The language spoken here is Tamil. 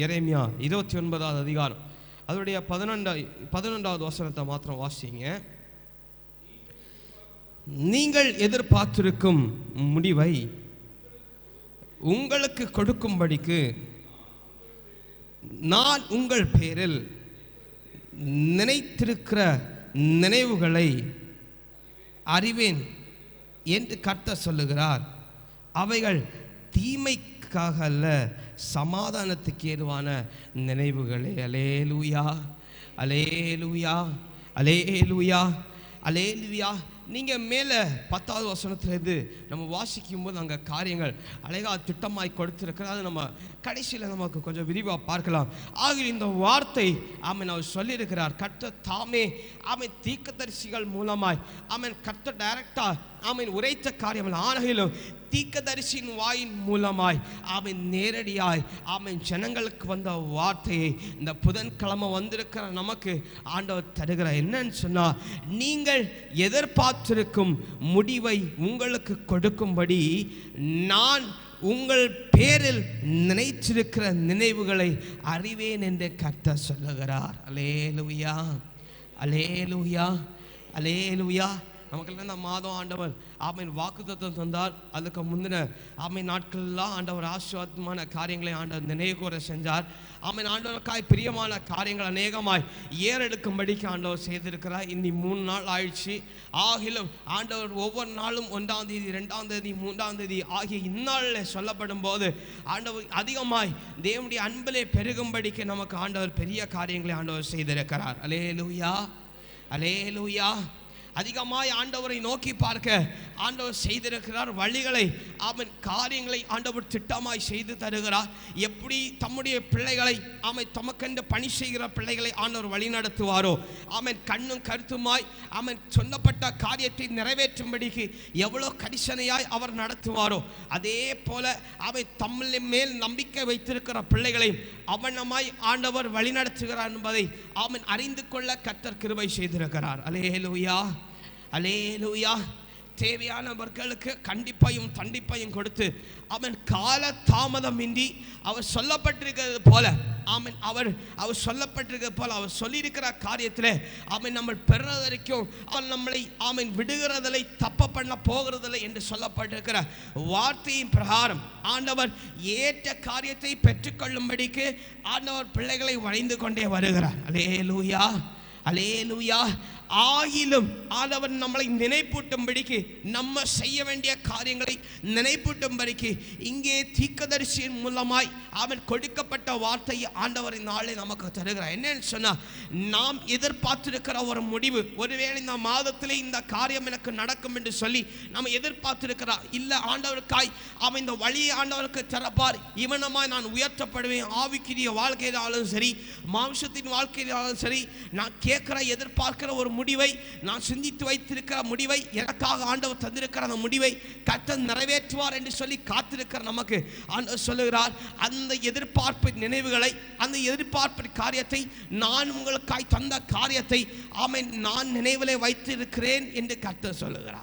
எரேமியா 29வது அதிகாரம் அதனுடைய 11வது வசனத்தை மாத்திரம் வாசிங்க. நீங்கள் எதிர்பார்த்திருக்கும் முடிவை உங்களுக்கு கொடுக்கும்படிக்கு நான் உங்கள் பேரில் நினைத்திருக்கிற நினைவுகளை அறிவேன் என்று கர்த்தர் சொல்லுகிறார். அவைகள் தீமைக்காக அல்ல, சமாதானத்துக்கு ஏதுவான நினைவுகளே. அல்லேலூயா, அல்லேலூயா, அல்லேலூயா, அல்லேலூயா. நீங்கள் மேலே 10வது வசனத்திலிருந்து நம்ம வாசிக்கும் போது அங்கே காரியங்கள் அழகாக திட்டமாய் கொடுத்துருக்கிறது. அது நம்ம கடைசியில் நமக்கு கொஞ்சம் விரிவாக பார்க்கலாம். ஆகிய இந்த வார்த்தை ஆமென் அவர் சொல்லியிருக்கிறார். கர்த்தர் தாமே ஆமென் தீர்க்கதரிசிகள் மூலமாய் ஆமென் கர்த்தர் டைரக்டாக ஆமென் உரைத்த காரியம் ஆனாலும் தீர்க்கதரிசியின் வாயின் மூலமாய் ஆமென் நேரடியாய் ஆமென் ஜனங்களுக்கு வந்த வார்த்தையை இந்த புதன்கிழமை வந்திருக்கிற நமக்கு ஆண்டவர் தருகிறார். என்னன்னு சொன்னால், நீங்கள் எதிர்பார்த்திருக்கும் முடிவை உங்களுக்கு கொடுக்கும்படி நான் உங்கள் பேரில் நினைச்சிருக்கிற நினைவுகளை அறிவேன் என்று கர்த்தர் சொல்லுகிறார். அல்லேலூயா, அல்லேலூயா, அல்லேலூயா. நமக்கெல்லாம் இந்த மாதம் ஆண்டவர் ஆமென் வாக்குத்தத்தம் தந்தார். அதுக்கு முந்தின ஆமென் நாட்கள்லாம் ஆண்டவர் ஆசீர்வாதமான காரியங்களை ஆண்டவர் நினைவு கூற செஞ்சார். ஆமென் ஆண்டவருக்காய் பிரியமான காரியங்கள் அநேகமாய் ஏறெடுக்கும்படிக்கு ஆண்டவர் செய்திருக்கிறார். இன்னி 3 நாள் ஆயிடுச்சு. ஆகிலும் ஆண்டவர் ஒவ்வொரு நாளும் 1ஆம் தேதி 2ஆம் தேதி 3ஆம் தேதி ஆகிய இந்நாளில் சொல்லப்படும் போது ஆண்டவர் அதிகமாய் தேவனுடைய அன்பிலே பெருகும்படிக்கு நமக்கு ஆண்டவர் பெரிய காரியங்களை ஆண்டவர் செய்திருக்கிறார். அல்லேலூயா, அல்லேலூயா. அதிகமாய் ஆண்டவரை நோக்கி பார்க்க ஆண்டவர் செய்திருக்கிறார். வழிகளை அவன் காரியங்களை ஆண்டவர் திட்டமாய் செய்து தருகிறார். எப்படி தம்முடைய பிள்ளைகளை அவன் தமக்கென்று பணி செய்கிற பிள்ளைகளை ஆண்டவர் வழி நடத்துவாரோ, அவன் கண்ணும் கருத்துமாய் அவன் சொல்லப்பட்ட காரியத்தை நிறைவேற்றும்படிக்கு எவ்வளோ கரிசனையாய் அவர் நடத்துவாரோ, அதே போல அவன் தம்மில் மேல் நம்பிக்கை வைத்திருக்கிற பிள்ளைகளை அவனமாய் ஆண்டவர் வழி நடத்துகிறார் என்பதை அவன் அறிந்து கொள்ள கர்த்தர் கிருபை செய்திருக்கிறார். அல்லேலூயா, அல்லேலூயா. தேவையானவர்களுக்கு கண்டிப்பையும் தண்டிப்பையும் கொடுத்து அவன் கால தாமதமின்றி அவர் சொல்லப்பட்டிருக்கிறது போல அவர் சொல்லப்பட்டிருக்கிறது போல அவர் சொல்லியிருக்கிற காரியத்தில் அவன் நம்ம பெற வரைக்கும் அவன் நம்மளை அவன் விடுகிறதில்லை, தப்ப பண்ண போகிறதில்லை என்று சொல்லப்பட்டிருக்கிற வார்த்தையின் பிரகாரம் ஆண்டவர் ஏற்ற காரியத்தை பெற்றுக்கொள்ளும்படிக்கு ஆண்டவர் பிள்ளைகளை வளைந்து கொண்டே வருகிறார். அல்லேலூயா, அல்லேலூயா. ஆகிலும் ஆண்டவர் நம்மளை நினைப்பூட்டும்படிக்கு நம்ம செய்ய வேண்டிய காரியங்களை நினைப்பூட்டும்படிக்கு இங்கே தீர்க்கதரிசியின் மூலமாய் அவன் கொடுக்கப்பட்ட வார்த்தையை ஆண்டவரின் நாளை நமக்கு தருகிறார். என்னன்னு சொன்னால், நாம் எதிர்பார்த்திருக்கிற ஒரு முடிவு, ஒருவேளை இந்த மாதத்திலே இந்த காரியம் எனக்கு நடக்கும் என்று சொல்லி நம்ம எதிர்பார்த்திருக்கிறார். இல்லை ஆண்டவருக்காய் அவன் இந்த வழியை ஆண்டவருக்கு திறப்பார், இவனமாய் நான் உயர்த்தப்படுவேன். ஆவிக்குரிய வாழ்க்கையினாலும் சரி, மாம்சத்தின் வாழ்க்கையினாலும் சரி, நான் கேட்கிற எதிர்பார்க்கிற ஒரு முடிவை, நான் சிந்தித்து வைத்திருக்கிற முடிவை, எனக்காக ஆண்டவர் தந்திருக்கிற அந்த முடிவை கர்த்தர் நிறைவேற்றுவார் என்று சொல்லி காத்திருக்கிற நமக்கு ஆண்டவர் சொல்லுகிறார், அந்த எதிர்பார்ப்பு நினைவுகளை, அந்த எதிர்பார்ப்பு காரியத்தை, நான் உங்களுக்காய் தந்த காரியத்தை ஆமென் நான் நினைவிலே வைத்திருக்கிறேன் என்று கர்த்தர் சொல்லுகிறார்.